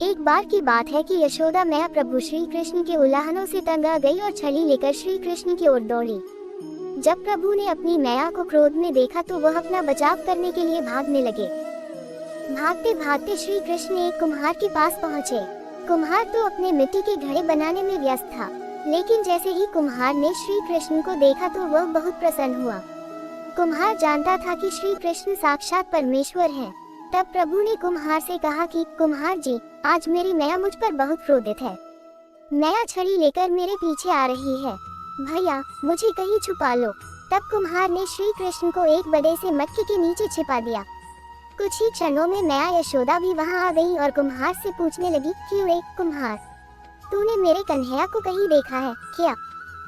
एक बार की बात है कि यशोदा मैया प्रभु श्री कृष्ण के उल्लाहनों से तंग आ गई और छड़ी लेकर श्री कृष्ण की ओर दौड़ी। जब प्रभु ने अपनी मैया को क्रोध में देखा तो वह अपना बचाव करने के लिए भागने लगे। भागते भागते श्री कृष्ण एक कुम्हार के पास पहुँचे। कुम्हार तो अपने मिट्टी के घड़े बनाने में व्यस्त था, लेकिन जैसे ही कुम्हार ने श्री कृष्ण को देखा तो वह बहुत प्रसन्न हुआ। कुम्हार जानता था कि श्री कृष्ण साक्षात परमेश्वर हैं। तब प्रभु ने कुम्हार से कहा कि कुम्हार जी, आज मेरी मैया मुझ पर बहुत क्रोधित है। मैया छड़ी लेकर मेरे पीछे आ रही है। भैया, मुझे कहीं छुपा लो। तब कुम्हार ने श्री कृष्ण को एक बड़े से मटके के नीचे छिपा दिया। कुछ ही क्षणों में मैया यशोदा भी वहां आ गई और कुम्हार से पूछने लगी, क्यों रे कुम्हार, तूने मेरे कन्हैया को कहीं देखा है क्या?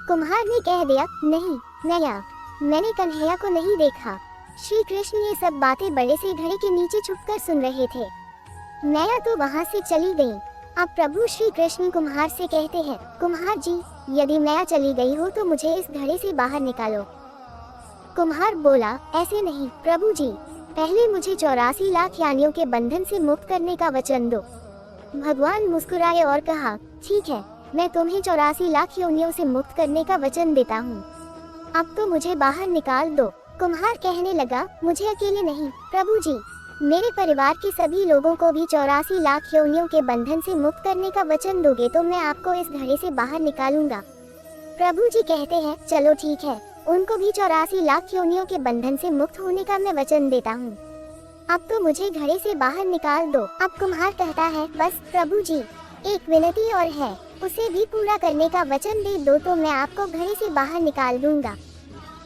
कुम्हार ने कह दिया, नहीं मैया, मैंने कन्हैया को नहीं देखा। श्री कृष्ण ये सब बातें बड़े से घड़े के नीचे छुपकर सुन रहे थे। मैया तो वहां से चली गई। अब प्रभु श्री कृष्ण कुम्हार से कहते हैं, कुम्हार जी, यदि मैया चली गई हो तो मुझे इस घड़े से बाहर निकालो। कुम्हार बोला, ऐसे नहीं प्रभु जी, पहले मुझे 84 लाख यानियों के बंधन से मुक्त करने का वचन दो। भगवान मुस्कुराए और कहा, ठीक है, मैं तुम्हें 84 लाख योनियों से मुक्त करने का वचन देता हूँ। अब तो मुझे बाहर निकाल दो। कुम्हार कहने लगा, मुझे अकेले नहीं प्रभु जी, मेरे परिवार के सभी लोगों को भी 84 लाख योनियों के बंधन से मुक्त करने का वचन दोगे तो मैं आपको इस घड़े से बाहर निकालूंगा। प्रभु जी कहते हैं, चलो ठीक है, उनको भी 84 लाख योनियों के बंधन से मुक्त होने का मैं वचन देता हूँ। अब तो मुझे घड़े से बाहर निकाल दो। अब कुम्हार कहता है, बस प्रभु जी, एक विनती और है, उसे भी पूरा करने का वचन दे दो तो मैं आपको घड़े से बाहर निकाल दूंगा।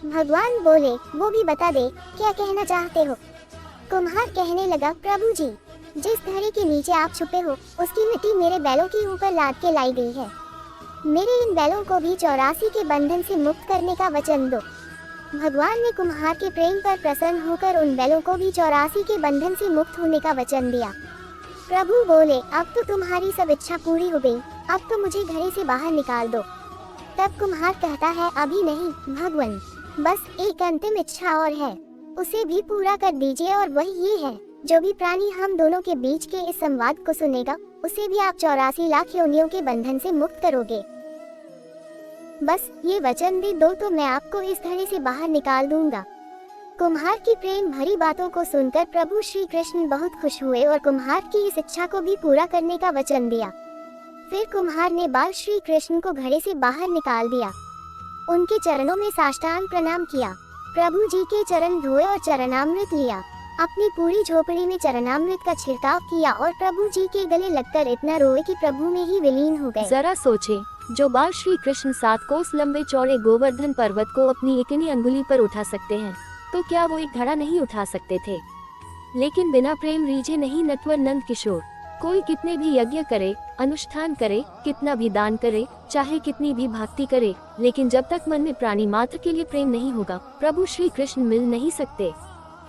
भगवान बोले, वो भी बता दे, क्या कहना चाहते हो? कुम्हार कहने लगा, प्रभु जी, जिस घड़े के नीचे आप छुपे हो उसकी मिट्टी मेरे बैलों के ऊपर लाद के लाई गई है। मेरे इन बैलों को भी 84 के बंधन से मुक्त करने का वचन दो। भगवान ने कुम्हार के प्रेम पर प्रसन्न होकर उन बैलों को भी 84 के बंधन से मुक्त होने का वचन दिया। प्रभु बोले, अब तो तुम्हारी सब इच्छा पूरी हो गई, अब तो मुझे घड़े से बाहर निकाल दो। तब कुम्हार कहता है, अभी नहीं भगवान, बस एक अंतिम इच्छा और है, उसे भी पूरा कर दीजिए, और वही ये है, जो भी प्राणी हम दोनों के बीच के इस संवाद को सुनेगा उसे भी आप 84 लाख योनियों के बंधन से मुक्त करोगे। बस ये वचन दे दो तो मैं आपको इस घड़े से बाहर निकाल दूंगा। कुम्हार की प्रेम भरी बातों को सुनकर प्रभु श्री कृष्ण बहुत खुश हुए और कुम्हार की इस इच्छा को भी पूरा करने का वचन दिया। फिर कुम्हार ने बाल श्री कृष्ण को घड़े से बाहर निकाल दिया। उनके चरणों में साष्टांग प्रणाम किया, प्रभु जी के चरण धोए और चरणामृत लिया, अपनी पूरी झोपड़ी में चरणामृत का छिड़काव किया और प्रभु जी के गले लगकर इतना रोए कि प्रभु में ही विलीन हो गए। जरा सोचे, जो बाल श्री कृष्ण 7 कोस लंबे चौड़े गोवर्धन पर्वत को अपनी इतनी अंगुली पर उठा सकते हैं, तो क्या वो एक घड़ा नहीं उठा सकते थे? लेकिन बिना प्रेम रीझे नहीं नटवर नंद किशोर। कोई कितने भी यज्ञ करे, अनुष्ठान करे, कितना भी दान करे, चाहे कितनी भी भक्ति करे, लेकिन जब तक मन में प्राणी मात्र के लिए प्रेम नहीं होगा, प्रभु श्री कृष्ण मिल नहीं सकते।